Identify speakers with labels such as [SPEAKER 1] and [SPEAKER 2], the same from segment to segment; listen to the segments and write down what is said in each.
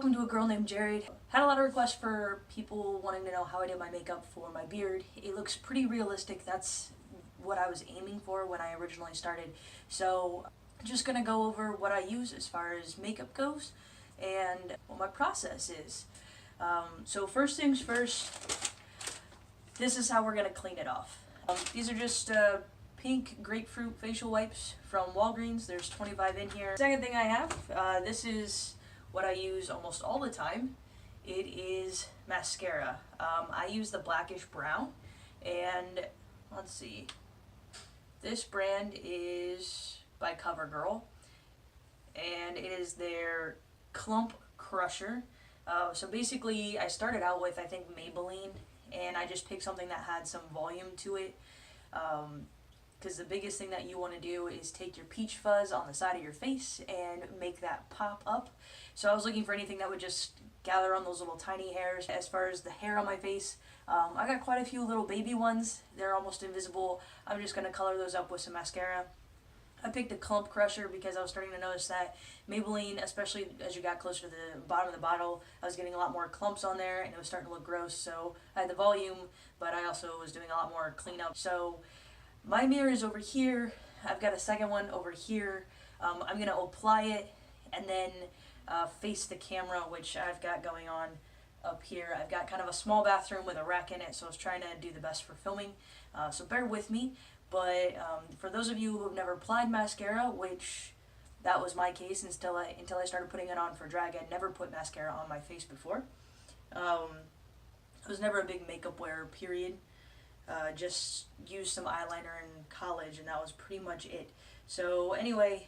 [SPEAKER 1] welcome to A Girl Named Jared. Had a lot of requests for people wanting to know how I did my makeup for my beard. It looks pretty realistic. That's what I was aiming for when I originally started. So just gonna go over what I use as far as makeup goes and what my process is. So first things first, this is how we're gonna clean it off. These are just pink grapefruit facial wipes from Walgreens. There's 25 in here. Second thing I have, this is what I use almost all the time. It is mascara. I use the blackish brown, and let's see, this brand is by CoverGirl, and it is their Clump Crusher. So basically I started out with, I think, Maybelline, and I just picked something that had some volume to it. Because the biggest thing that you want to do is take your peach fuzz on the side of your face and make that pop up. So I was looking for anything that would just gather on those little tiny hairs. As far as the hair on my face, I got quite a few little baby ones. They're almost invisible. I'm just going to color those up with some mascara. I picked a Clump Crusher because I was starting to notice that Maybelline, especially as you got closer to the bottom of the bottle, I was getting a lot more clumps on there and it was starting to look gross. So I had the volume, but I also was doing a lot more cleanup. So my mirror is over here. I've got a second one over here. I'm going to apply it and then face the camera, which I've got going on up here. I've got kind of a small bathroom with a rack in it, so I was trying to do the best for filming. So bear with me. But for those of you who have never applied mascara, which that was my case until I started putting it on for drag, I'd never put mascara on my face before. I was never a big makeup wearer, period. Just used some eyeliner in college, and that was pretty much it. So anyway,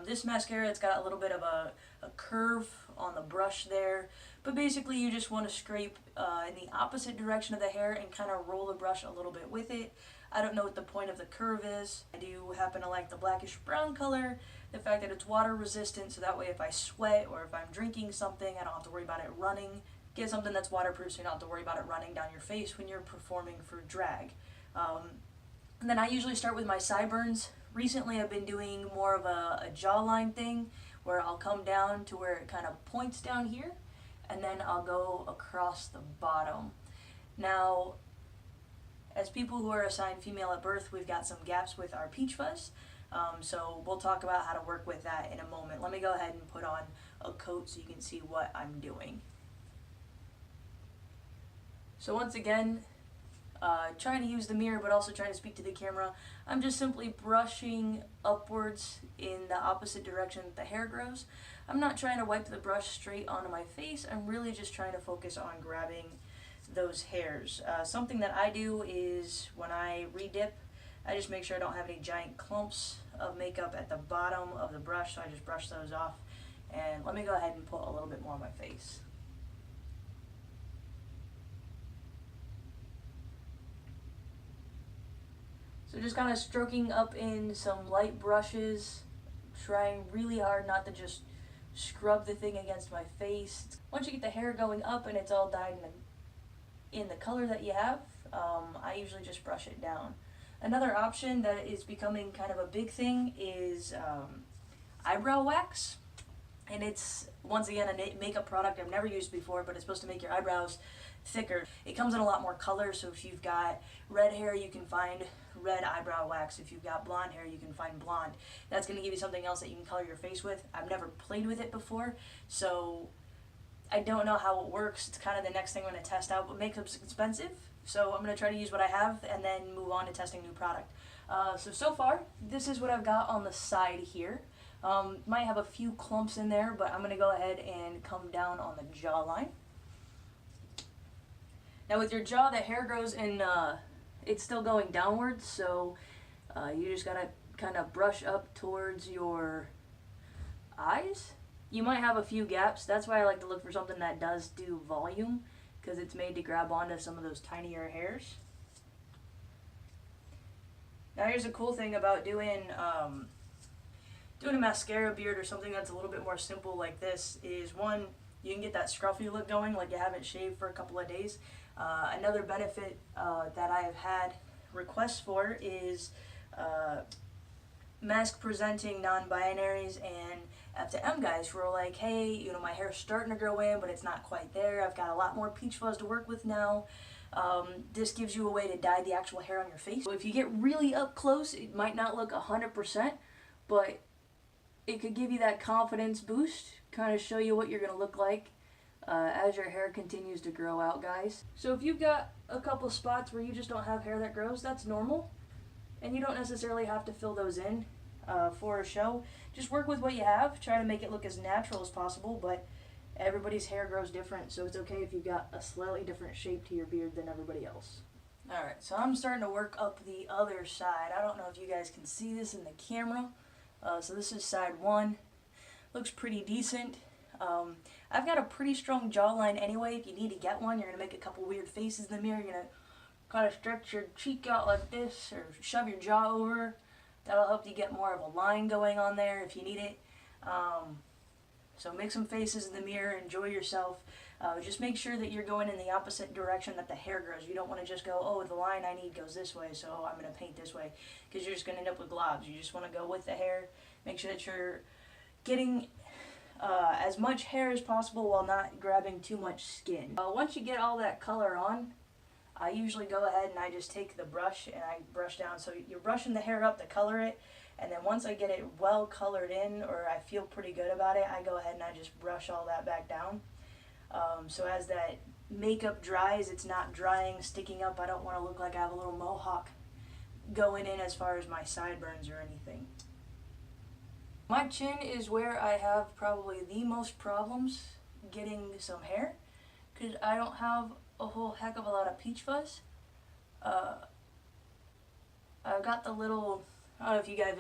[SPEAKER 1] this mascara, it's got a little bit of a curve on the brush there, but basically you just want to scrape in the opposite direction of the hair and kind of roll the brush a little bit with it. I don't know what the point of the curve is. I do happen to like the blackish brown color, the fact that it's water resistant, so that way if I sweat or if I'm drinking something, I don't have to worry about it running. Get something that's waterproof so you don't have to worry about it running down your face when you're performing for drag. And then I usually start with my sideburns. Recently I've been doing more of a jawline thing where I'll come down to where it kind of points down here and then I'll go across the bottom. Now, as people who are assigned female at birth, we've got some gaps with our peach fuzz. So we'll talk about how to work with that in a moment. Let me go ahead and put on a coat so you can see what I'm doing. So once again, trying to use the mirror but also trying to speak to the camera, I'm just simply brushing upwards in the opposite direction that the hair grows. I'm not trying to wipe the brush straight onto my face. I'm really just trying to focus on grabbing those hairs. Something that I do is when I re-dip, I just make sure I don't have any giant clumps of makeup at the bottom of the brush, so I just brush those off. And let me go ahead and put a little bit more on my face. So just kind of stroking up in some light brushes, trying really hard not to just scrub the thing against my face. Once you get the hair going up and it's all dyed in the color that you have, I usually just brush it down. Another option that is becoming kind of a big thing is eyebrow wax. And it's, once again, a makeup product I've never used before, but it's supposed to make your eyebrows thicker. It comes in a lot more colors, so if you've got red hair, you can find red eyebrow wax. If you've got blonde hair, you can find blonde. That's going to give you something else that you can color your face with. I've never played with it before, so I don't know how it works. It's kind of the next thing I'm going to test out, but makeup's expensive, so I'm going to try to use what I have and then move on to testing new product. So far, this is what I've got on the side here. Might have a few clumps in there, but I'm going to go ahead and come down on the jawline. Now with your jaw, the hair grows in, it's still going downwards, so you just got to kind of brush up towards your eyes. You might have a few gaps. That's why I like to look for something that does do volume, because it's made to grab onto some of those tinier hairs. Now here's a cool thing about doing a mascara beard or something that's a little bit more simple like this is, one, you can get that scruffy look going like you haven't shaved for a couple of days. Another benefit that I have had requests for is mask presenting non-binaries and FTM guys who are like, hey, you know, my hair's starting to grow in, but it's not quite there. I've got a lot more peach fuzz to work with now. This gives you a way to dye the actual hair on your face. So if you get really up close, it might not look 100%, but it could give you that confidence boost, kind of show you what you're going to look like as your hair continues to grow out, guys. So if you've got a couple spots where you just don't have hair that grows, that's normal. And you don't necessarily have to fill those in for a show. Just work with what you have. Try to make it look as natural as possible, but everybody's hair grows different, so it's okay if you've got a slightly different shape to your beard than everybody else. Alright, so I'm starting to work up the other side. I don't know if you guys can see this in the camera. So this is side one. Looks pretty decent. I've got a pretty strong jawline anyway. If you need to get one, you're going to make a couple weird faces in the mirror. You're going to kind of stretch your cheek out like this or shove your jaw over. That'll help you get more of a line going on there if you need it. So make some faces in the mirror, enjoy yourself. Just make sure that you're going in the opposite direction that the hair grows. You don't want to just go, oh, the line I need goes this way, so I'm going to paint this way, because you're just going to end up with globs. You just want to go with the hair. Make sure that you're getting as much hair as possible while not grabbing too much skin. Once you get all that color on, I usually go ahead and I just take the brush and I brush down. So you're brushing the hair up to color it, and then once I get it well colored in, or I feel pretty good about it, I go ahead and I just brush all that back down. So as that makeup dries, it's not drying, sticking up. I don't want to look like I have a little mohawk going in as far as my sideburns or anything. My chin is where I have probably the most problems getting some hair, because I don't have a whole heck of a lot of peach fuzz. I've got the little, I don't know if you guys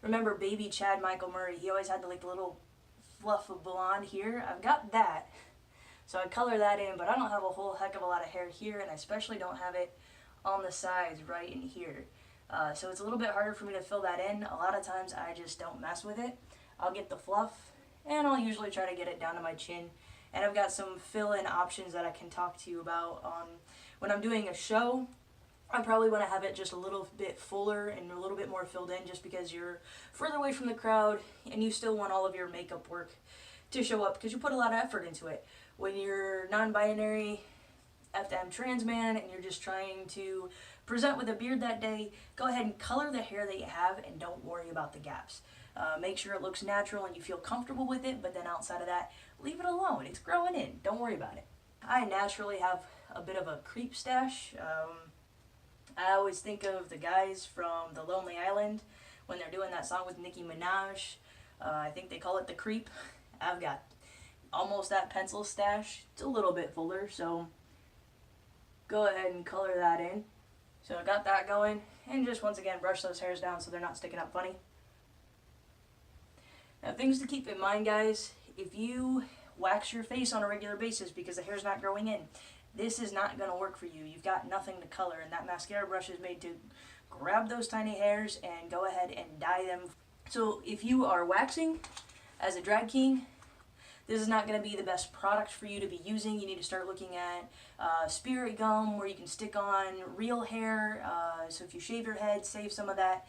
[SPEAKER 1] remember baby Chad Michael Murray. He always had the little fluff of blonde here. I've got that, so I color that in, but I don't have a whole heck of a lot of hair here, and I especially don't have it on the sides right in here. So it's a little bit harder for me to fill that in. A lot of times I just don't mess with it. I'll get the fluff, and I'll usually try to get it down to my chin. And I've got some fill-in options that I can talk to you about. When I'm doing a show, I probably want to have it just a little bit fuller and a little bit more filled in, just because you're further away from the crowd and you still want all of your makeup work to show up, because you put a lot of effort into it. When you're non-binary, FTM trans man, and you're just trying to present with a beard that day, go ahead and color the hair that you have and don't worry about the gaps. Make sure it looks natural and you feel comfortable with it, but then outside of that, leave it alone. It's growing in. Don't worry about it. I naturally have a bit of a creep stash. I always think of the guys from The Lonely Island when they're doing that song with Nicki Minaj. I think they call it the creep. I've got almost that pencil stash. It's a little bit fuller, so go ahead and color that in. So I got that going, and just once again brush those hairs down so they're not sticking up funny. Now, things to keep in mind, guys: if you wax your face on a regular basis because the hair's not growing in, this is not going to work for you. You've got nothing to color, and that mascara brush is made to grab those tiny hairs and go ahead and dye them. So if you are waxing as a drag king, this is not going to be the best product for you to be using. You need to start looking at spirit gum, where you can stick on real hair. So if you shave your head, save some of that.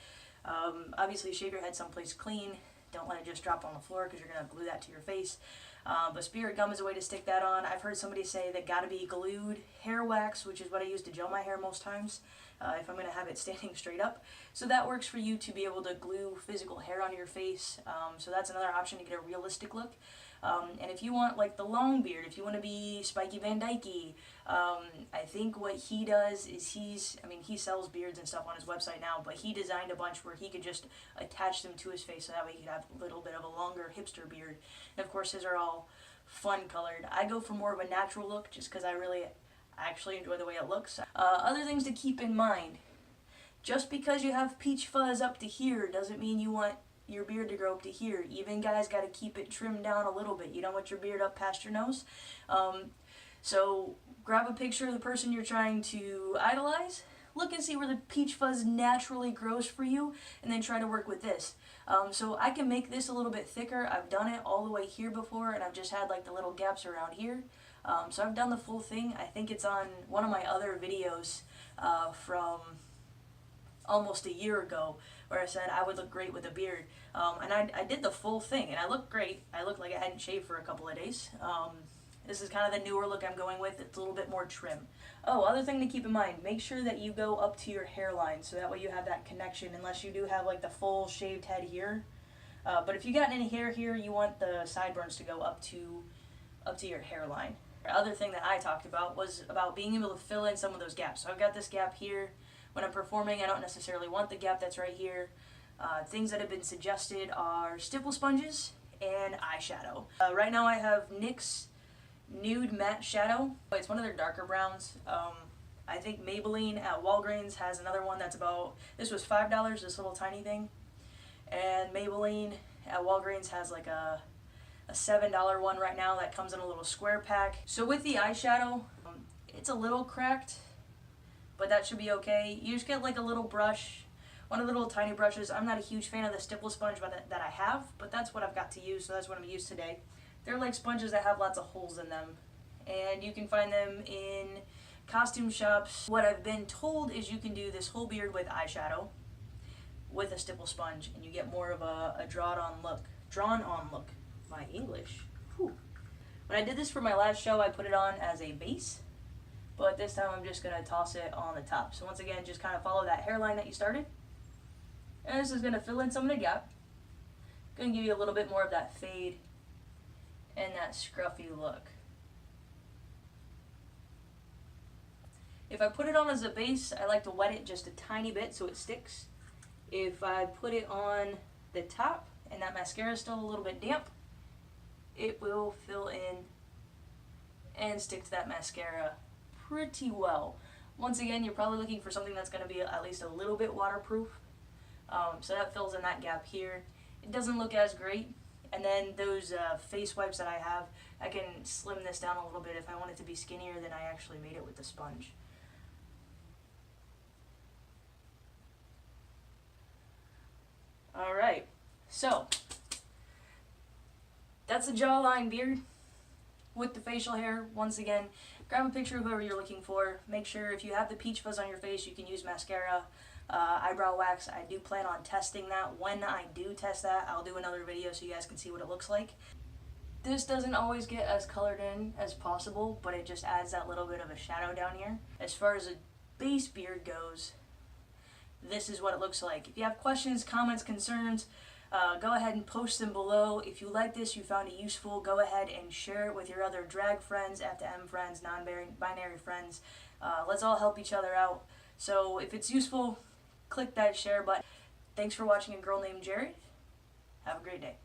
[SPEAKER 1] Obviously, shave your head someplace clean. Don't let it just drop on the floor, because you're going to glue that to your face. But spirit gum is a way to stick that on. I've heard somebody say that gotta be glued hair wax, which is what I use to gel my hair most times, if I'm going to have it standing straight up. So that works for you to be able to glue physical hair on your face. So that's another option to get a realistic look. And if you want like the long beard, if you want to be Spiky Van Dyke, I think what he does is he sells beards and stuff on his website now, but he designed a bunch where he could just attach them to his face, so that way he could have a little bit of a longer hipster beard. And of course his are all fun colored. I go for more of a natural look just because I actually enjoy the way it looks. Other things to keep in mind: just because you have peach fuzz up to here doesn't mean you want your beard to grow up to here. Even guys got to keep it trimmed down a little bit. You don't want your beard up past your nose. So grab a picture of the person you're trying to idolize, look and see where the peach fuzz naturally grows for you, and then try to work with this. So I can make this a little bit thicker. I've done it all the way here before, and I've just had like the little gaps around here. So I've done the full thing. I think it's on one of my other videos from almost a year ago where I said I would look great with a beard. And I did the full thing and I looked great. I looked like I hadn't shaved for a couple of days. This is kind of the newer look I'm going with. It's a little bit more trim. Oh, other thing to keep in mind, make sure that you go up to your hairline so that way you have that connection, unless you do have like the full shaved head here. But if you got any hair here, you want the sideburns to go up to your hairline. The other thing that I talked about was about being able to fill in some of those gaps. So I've got this gap here. When I'm performing, I don't necessarily want the gap that's right here. Things that have been suggested are stipple sponges and eyeshadow. Right now I have NYX Nude Matte Shadow. It's one of their darker browns. I think Maybelline at Walgreens has another one that's about, this was $5, this little tiny thing. And Maybelline at Walgreens has like a $7 one right now that comes in a little square pack. So with the eyeshadow, it's a little cracked, but that should be okay. You just get like a little brush, one of the little tiny brushes. I'm not a huge fan of the stipple sponge that I have, but that's what I've got to use, so that's what I'm going to use today. They're like sponges that have lots of holes in them, and you can find them in costume shops. What I've been told is you can do this whole beard with eyeshadow with a stipple sponge, and you get more of a drawn-on look. My English. Whew. When I did this for my last show, I put it on as a base, but this time I'm just going to toss it on the top. So once again, just kind of follow that hairline that you started, and this is going to fill in some of the gap. Going to give you a little bit more of that fade and that scruffy look. If I put it on as a base, I like to wet it just a tiny bit so it sticks. If I put it on the top and that mascara is still a little bit damp, it will fill in and stick to that mascara pretty well. Once again, you're probably looking for something that's going to be at least a little bit waterproof. So that fills in that gap here. It doesn't look as great. And then those face wipes that I have, I can slim this down a little bit. If I want it to be skinnier, then I actually made it with the sponge. Alright, so that's the jawline beard with the facial hair. Once again, grab a picture of whoever you're looking for. Make sure if you have the peach fuzz on your face, you can use mascara. Eyebrow wax, I do plan on testing that. When I do test that, I'll do another video so you guys can see what it looks like. This doesn't always get as colored in as possible, but it just adds that little bit of a shadow down here. As far as a base beard goes, this is what it looks like. If you have questions, comments, concerns, go ahead and post them below. If you like this, you found it useful, go ahead and share it with your other drag friends, FTM friends, non-binary friends. Let's all help each other out. So if it's useful, click that share button. Thanks for watching A Girl Named Jared. Have a great day.